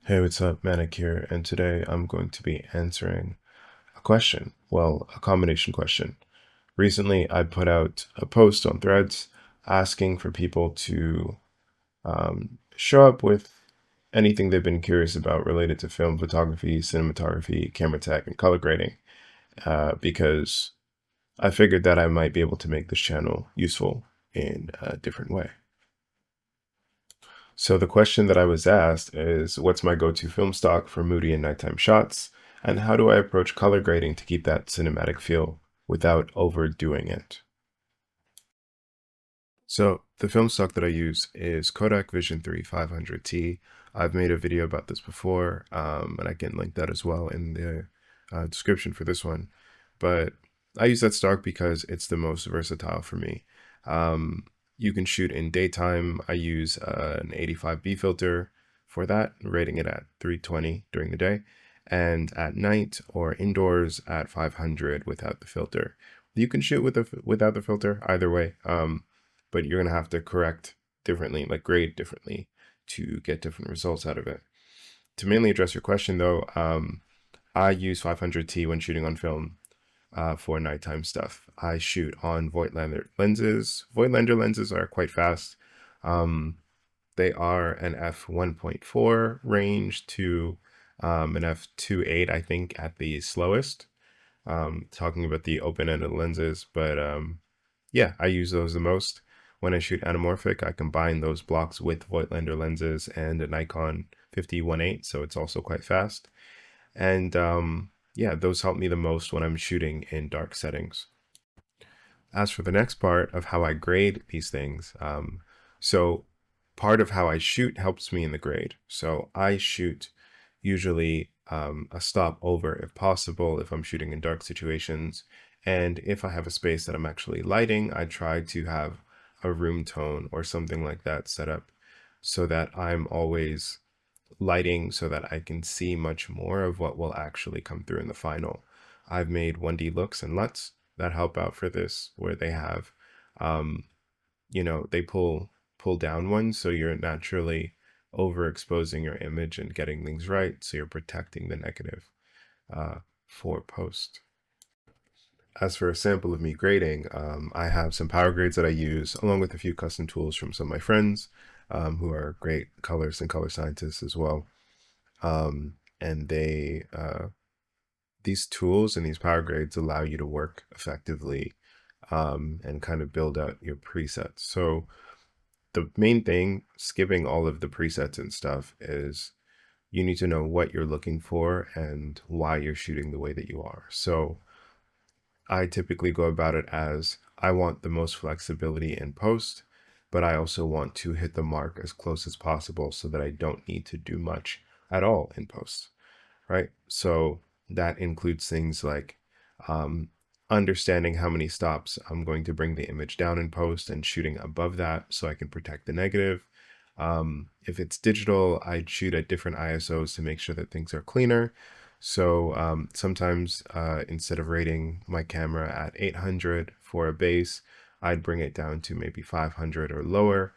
Hey, what's up? MANIKK here, and today I'm going to be answering a question. Well, a combination question. Recently, I put out a post on Threads asking for people to show up with anything they've been curious about related to film photography, cinematography, camera tech, and color grading, because I figured that I might be able to make this channel useful in a different way. So the question that I was asked is, what's my go-to film stock for moody and nighttime shots? And how do I approach color grading to keep that cinematic feel without overdoing it? So the film stock that I use is Kodak Vision 3 500T. I've made a video about this before, and I can link that as well in the description for this one. But I use that stock because it's the most versatile for me. Um, you can shoot in daytime. I use an 85B filter for that, rating it at 320 during the day, and at night or indoors at 500 without the filter. You can shoot without the filter either way. But you're going to have to correct differently, like grade differently to get different results out of it. To mainly address your question though, I use 500T when shooting on film for nighttime stuff. I shoot on Voigtlander lenses. Voigtlander lenses are quite fast. They are an f1.4 range to an f2.8, I think, at the slowest. Talking about the open-ended lenses, but yeah, I use those the most. When I shoot anamorphic, I combine those blocks with Voigtlander lenses and a Nikon 50-1.8, so it's also quite fast. And yeah, those help me the most when I'm shooting in dark settings. As for the next part of how I grade these things, so part of how I shoot helps me in the grade. So I shoot usually a stop over if possible if I'm shooting in dark situations. And if I have a space that I'm actually lighting, I try to have a room tone or something like that set up so that I'm always lighting so that I can see much more of what will actually come through in the final. I've made 1D looks and LUTs that help out for this, where they have, um, they pull down ones, so you're naturally overexposing your image and getting things right, so you're protecting the negative uh, for post. As for a sample of me grading, I have some power grades that I use, along with a few custom tools from some of my friends who are great colorists and color scientists as well. And these tools and these power grades allow you to work effectively and kind of build out your presets. So the main thing, skipping all of the presets and stuff, is you need to know what you're looking for and why you're shooting the way that you are. So I typically go about it as I want the most flexibility in post, but I also want to hit the mark as close as possible so that I don't need to do much at all in post, right? So that includes things like um, understanding how many stops I'm going to bring the image down in post and shooting above that so I can protect the negative. If it's digital, I'd shoot at different ISOs to make sure that things are cleaner. So sometimes instead of rating my camera at 800 for a base, I'd bring it down to maybe 500 or lower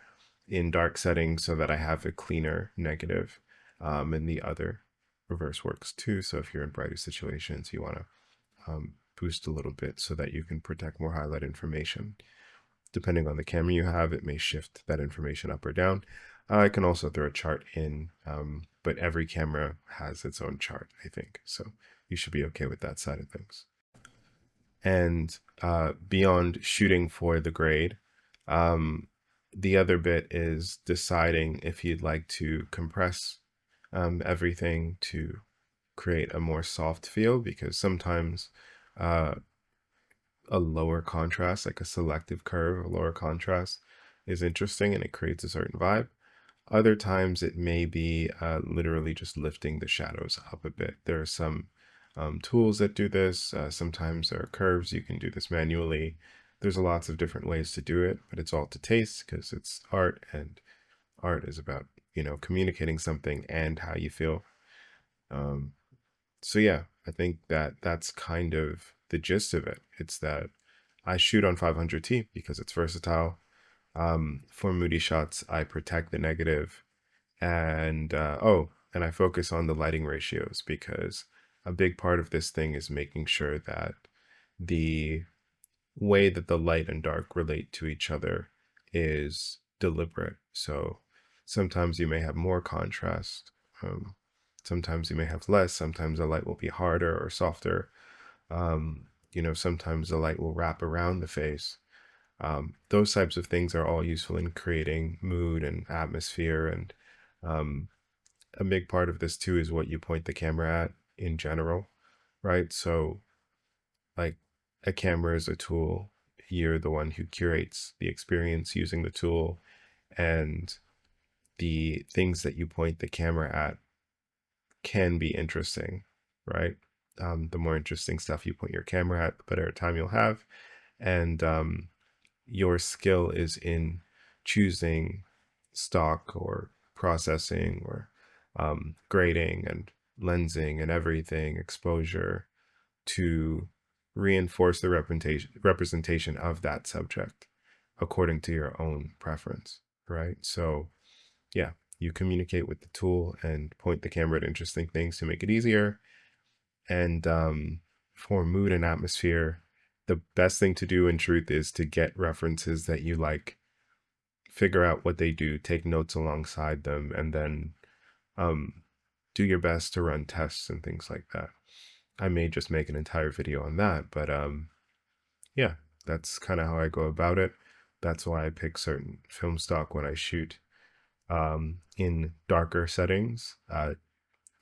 in dark settings so that I have a cleaner negative. And the other reverse works too. So if you're in brighter situations, you want to boost a little bit so that you can protect more highlight information. Depending on the camera you have, it may shift that information up or down. I can also throw a chart in, but every camera has its own chart, I think. So you should be okay with that side of things. And beyond shooting for the grade, the other bit is deciding if you'd like to compress everything to create a more soft feel, because sometimes uh, a lower contrast, like a selective curve, a lower contrast is interesting and it creates a certain vibe. Other times it may be literally just lifting the shadows up a bit. There are some tools that do this. Sometimes there are curves. You can do this manually. There's lots of different ways to do it, but it's all to taste because it's art, and art is about, communicating something and how you feel. Um, so yeah, I think that that's kind of the gist of it. It's that I shoot on 500T because it's versatile. For moody shots, I protect the negative. And oh, and I focus on the lighting ratios because a big part of this thing is making sure that the way that the light and dark relate to each other is deliberate. So sometimes you may have more contrast. Sometimes you may have less. Sometimes the light will be harder or softer. Sometimes the light will wrap around the face. Those types of things are all useful in creating mood and atmosphere. And um, a big part of this too is what you point the camera at in general, right? So, like, a camera is a tool. You're the one who curates the experience using the tool, and the things that you point the camera at can be interesting, right? The more interesting stuff you point your camera at, the better time you'll have. And your skill is in choosing stock or processing or grading and lensing and everything, exposure, to reinforce the representation of that subject according to your own preference, right? So yeah, you communicate with the tool and point the camera at interesting things to make it easier. And for mood and atmosphere, the best thing to do in truth is to get references that you like, figure out what they do, take notes alongside them, and then um, do your best to run tests and things like that. I may just make an entire video on that, but yeah, that's kind of how I go about it. That's why I pick certain film stock when I shoot in darker settings.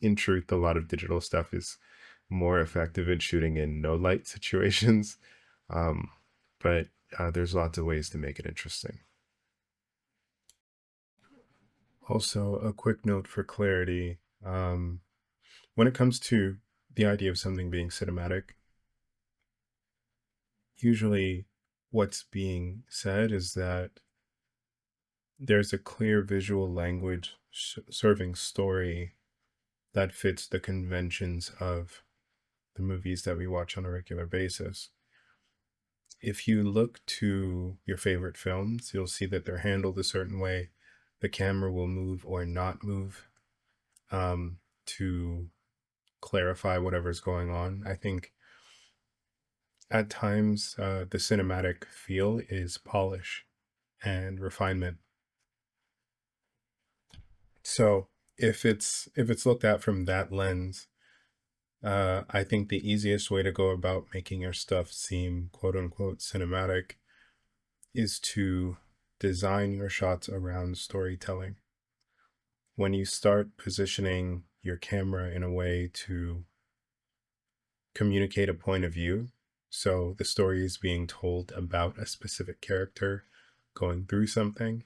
In truth, a lot of digital stuff is more effective in shooting in no light situations, um, but there's lots of ways to make it interesting. Also, a quick note for clarity. When it comes to the idea of something being cinematic, usually what's being said is that there's a clear visual language serving story that fits the conventions of the movies that we watch on a regular basis. If you look to your favorite films, you'll see that they're handled a certain way. The camera will move or not move to clarify whatever's going on. I think at times the cinematic feel is polish and refinement. So if it's looked at from that lens, I think the easiest way to go about making your stuff seem quote unquote cinematic is to design your shots around storytelling. When you start positioning your camera in a way to communicate a point of view, so the story is being told about a specific character going through something,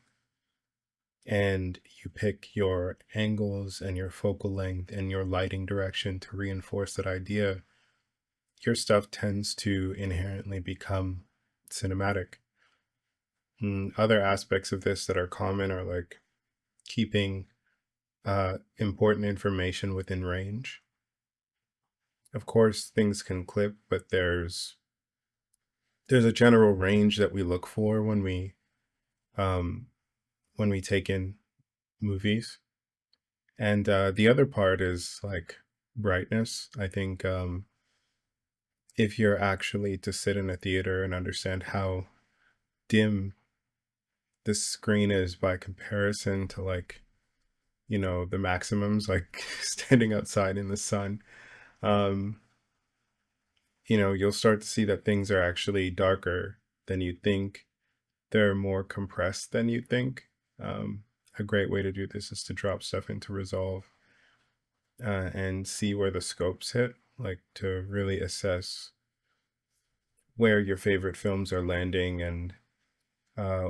and you pick your angles and your focal length and your lighting direction to reinforce that idea, your stuff tends to inherently become cinematic. Other aspects of this that are common are like keeping important information within range. Of course, things can clip, but there's a general range that we look for um, when we take in movies. And the other part is like brightness. I think if you're actually to sit in a theater and understand how dim the screen is by comparison to, like, the maximums, like standing outside in the sun, um, you'll start to see that things are actually darker than you think. They're more compressed than you think. Um, a great way to do this is to drop stuff into Resolve and see where the scopes hit, like to really assess where your favorite films are landing and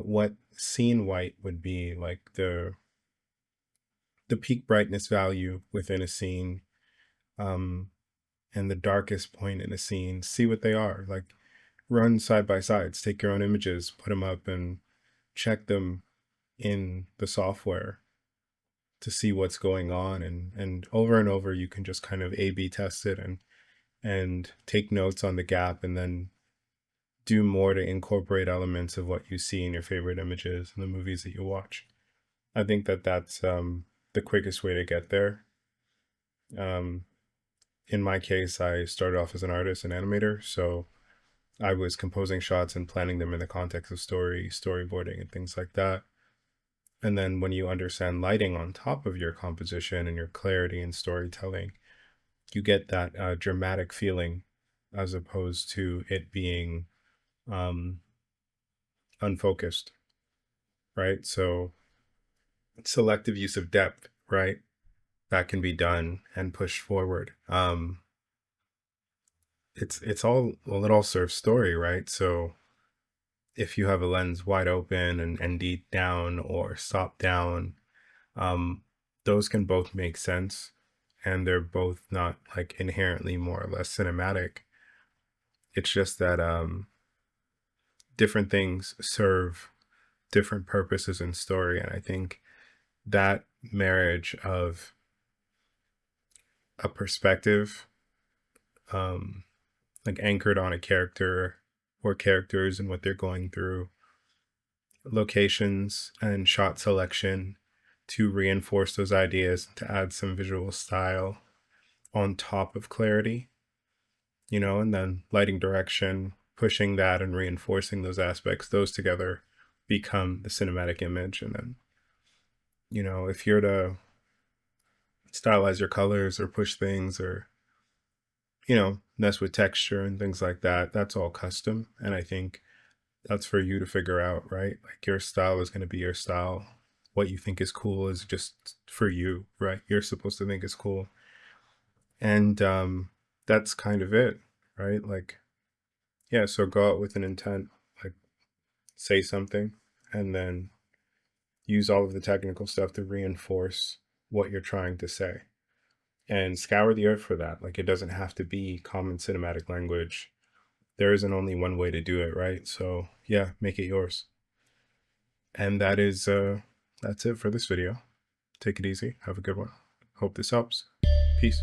what scene white would be, like the peak brightness value within a scene, um, and the darkest point in a scene. See what they are. Like, run side by sides, take your own images, put them up, and check them in the software to see what's going on. And over you can just kind of A/B test it and take notes on the gap, and then do more to incorporate elements of what you see in your favorite images and the movies that you watch. I think that that's the quickest way to get there. Um, in my case, I started off as an artist and animator, so I was composing shots and planning them in the context of storyboarding, and things like that. And then when you understand lighting on top of your composition and your clarity and storytelling, you get that dramatic feeling as opposed to it being um, unfocused, right? So selective use of depth, right? That can be done and pushed forward. It all serves story, right? So if you have a lens wide open and deep down or stop down, um, those can both make sense, and they're both not like inherently more or less cinematic. It's just that different things serve different purposes in story, and I think that marriage of a perspective, um, like anchored on a character or characters and what they're going through, locations and shot selection to reinforce those ideas, to add some visual style on top of clarity, and then lighting direction, pushing that and reinforcing those aspects, those together become the cinematic image. And then, if you're to stylize your colors or push things or, mess with texture and things like that, that's all custom. And I think that's for you to figure out, right? Like your style is going to be your style. What you think is cool is just for you, right? You're supposed to think it's cool. And that's kind of it, right? Like, yeah, so go out with an intent, like say something, and then use all of the technical stuff to reinforce what you're trying to say. And scour the earth for that. Like, it doesn't have to be common cinematic language. There isn't only one way to do it, right? So yeah, make it yours. And that's it for this video. Take it easy. Have a good one. Hope this helps. Peace.